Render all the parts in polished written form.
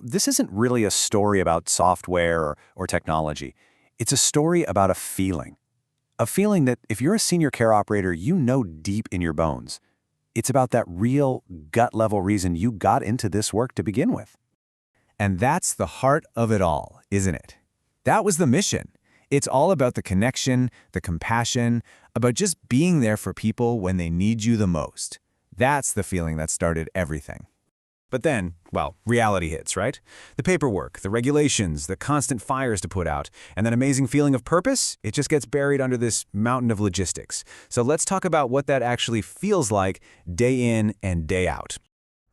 This isn't really a story about software or technology. It's a story about a feeling. A feeling that if you're a senior care operator, you know deep in your bones. It's about that real gut-level reason you got into this work to begin with. And that's the heart of it all, isn't it? That was the mission. It's all about the connection, the compassion, about just being there for people when they need you the most. That's the feeling that started everything. But then, well, reality hits, right? The paperwork, the regulations, the constant fires to put out, and that amazing feeling of purpose, it just gets buried under this mountain of logistics. So let's talk about what that actually feels like day in and day out.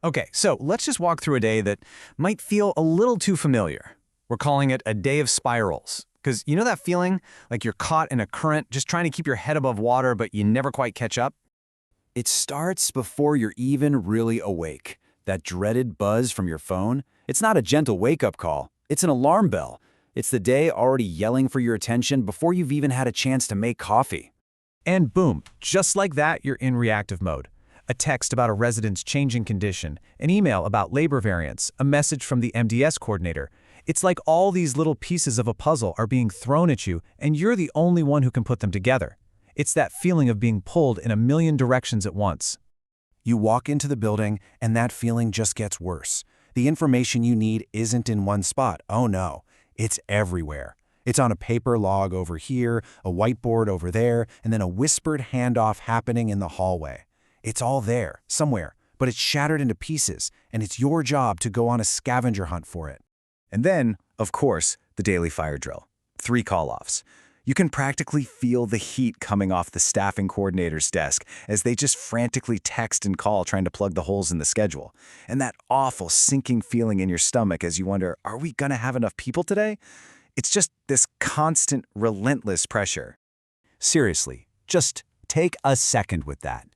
Okay, so let's just walk through a day that might feel a little too familiar. We're calling it a day of spirals. Because you know that feeling like you're caught in a current, just trying to keep your head above water, but you never quite catch up? It starts before you're even really awake. That dreaded buzz from your phone, it's not a gentle wake-up call. It's an alarm bell. It's the day already yelling for your attention before you've even had a chance to make coffee. And boom, just like that, you're in reactive mode. A text about a resident's changing condition, an email about labor variance, a message from the MDS coordinator. It's like all these little pieces of a puzzle are being thrown at you, and you're the only one who can put them together. It's that feeling of being pulled in a million directions at once. You walk into the building, and that feeling just gets worse. The information you need isn't in one spot. Oh no, it's everywhere. It's on a paper log over here, a whiteboard over there, and then a whispered handoff happening in the hallway. It's all there, somewhere, but it's shattered into pieces, and it's your job to go on a scavenger hunt for it. And then, of course, the daily fire drill. 3 call-offs. You can practically feel the heat coming off the staffing coordinator's desk as they just frantically text and call trying to plug the holes in the schedule. And that awful sinking feeling in your stomach as you wonder, are we going to have enough people today? It's just this constant, relentless pressure. Seriously, just take a second with that.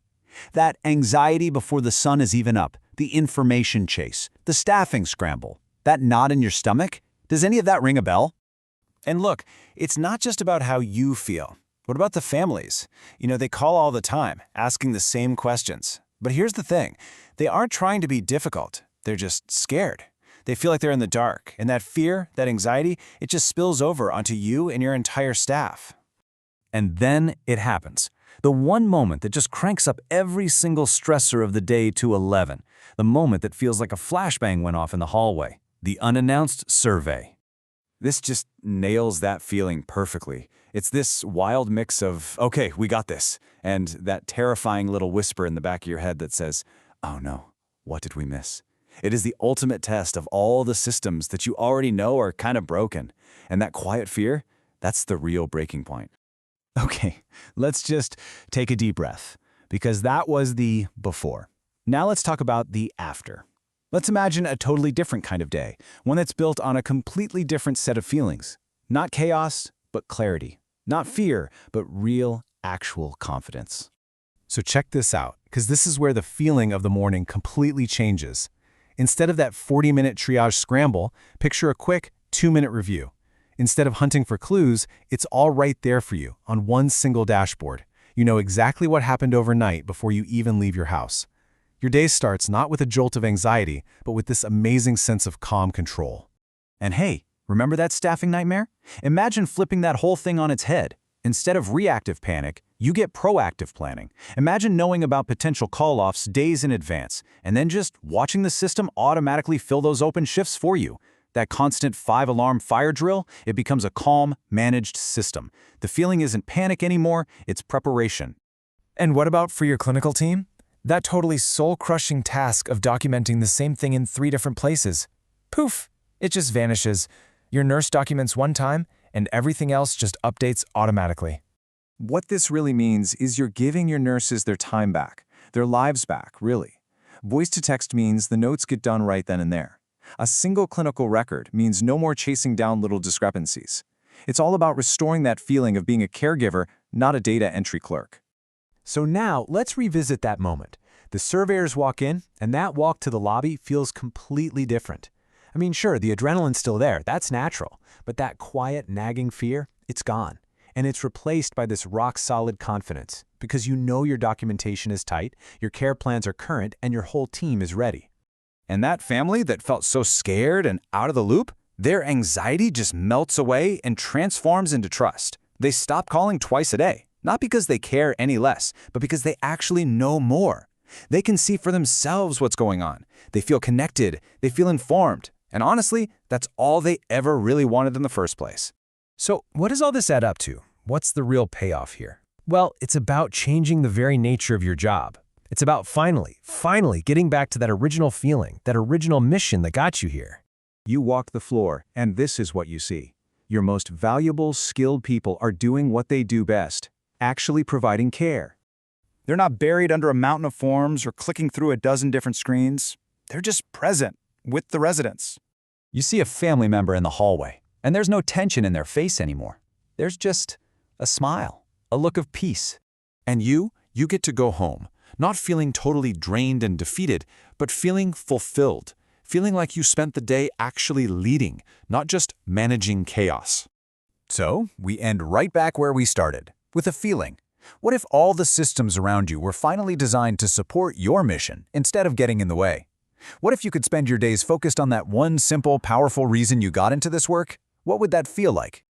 That anxiety before the sun is even up, the information chase, the staffing scramble, that knot in your stomach, does any of that ring a bell? And look, it's not just about how you feel. What about the families? They call all the time, asking the same questions. But here's the thing, they aren't trying to be difficult. They're just scared. They feel like they're in the dark, and that fear, that anxiety, it just spills over onto you and your entire staff. And then it happens. The one moment that just cranks up every single stressor of the day to 11. The moment that feels like a flashbang went off in the hallway. The unannounced survey. This just nails that feeling perfectly. It's this wild mix of, okay, we got this, and that terrifying little whisper in the back of your head that says, oh no, what did we miss? It is the ultimate test of all the systems that you already know are kind of broken. And that quiet fear, that's the real breaking point. Okay, let's just take a deep breath, because that was the before. Now let's talk about the after. Let's imagine a totally different kind of day, one that's built on a completely different set of feelings. Not chaos, but clarity. Not fear, but real, actual confidence. So check this out, because this is where the feeling of the morning completely changes. Instead of that 40-minute triage scramble, picture a quick 2-minute review. Instead of hunting for clues, it's all right there for you on one single dashboard. You know exactly what happened overnight before you even leave your house. Your day starts not with a jolt of anxiety, but with this amazing sense of calm control. And hey, remember that staffing nightmare? Imagine flipping that whole thing on its head. Instead of reactive panic, you get proactive planning. Imagine knowing about potential call-offs days in advance, and then just watching the system automatically fill those open shifts for you. That constant 5-alarm fire drill, it becomes a calm, managed system. The feeling isn't panic anymore, it's preparation. And what about for your clinical team? That totally soul-crushing task of documenting the same thing in 3 different places. Poof! It just vanishes. Your nurse documents one time, and everything else just updates automatically. What this really means is you're giving your nurses their time back, their lives back, really. Voice-to-text means the notes get done right then and there. A single clinical record means no more chasing down little discrepancies. It's all about restoring that feeling of being a caregiver, not a data entry clerk. So now, let's revisit that moment. The surveyors walk in, and that walk to the lobby feels completely different. I mean, sure, the adrenaline's still there, that's natural, but that quiet, nagging fear, it's gone. And it's replaced by this rock-solid confidence, because you know your documentation is tight, your care plans are current, and your whole team is ready. And that family that felt so scared and out of the loop, their anxiety just melts away and transforms into trust. They stop calling twice a day, not because they care any less, but because they actually know more. They can see for themselves what's going on. They feel connected, they feel informed, and honestly, that's all they ever really wanted in the first place. So what does all this add up to? What's the real payoff here? Well, it's about changing the very nature of your job. It's about finally getting back to that original feeling, that original mission that got you here. You walk the floor, and this is what you see. Your most valuable, skilled people are doing what they do best, actually providing care. They're not buried under a mountain of forms or clicking through a dozen different screens. They're just present with the residents. You see a family member in the hallway, and there's no tension in their face anymore. There's just a smile, a look of peace. And you get to go home, not feeling totally drained and defeated, but feeling fulfilled, feeling like you spent the day actually leading, not just managing chaos. So, we end right back where we started, with a feeling. What if all the systems around you were finally designed to support your mission instead of getting in the way? What if you could spend your days focused on that one simple, powerful reason you got into this work? What would that feel like?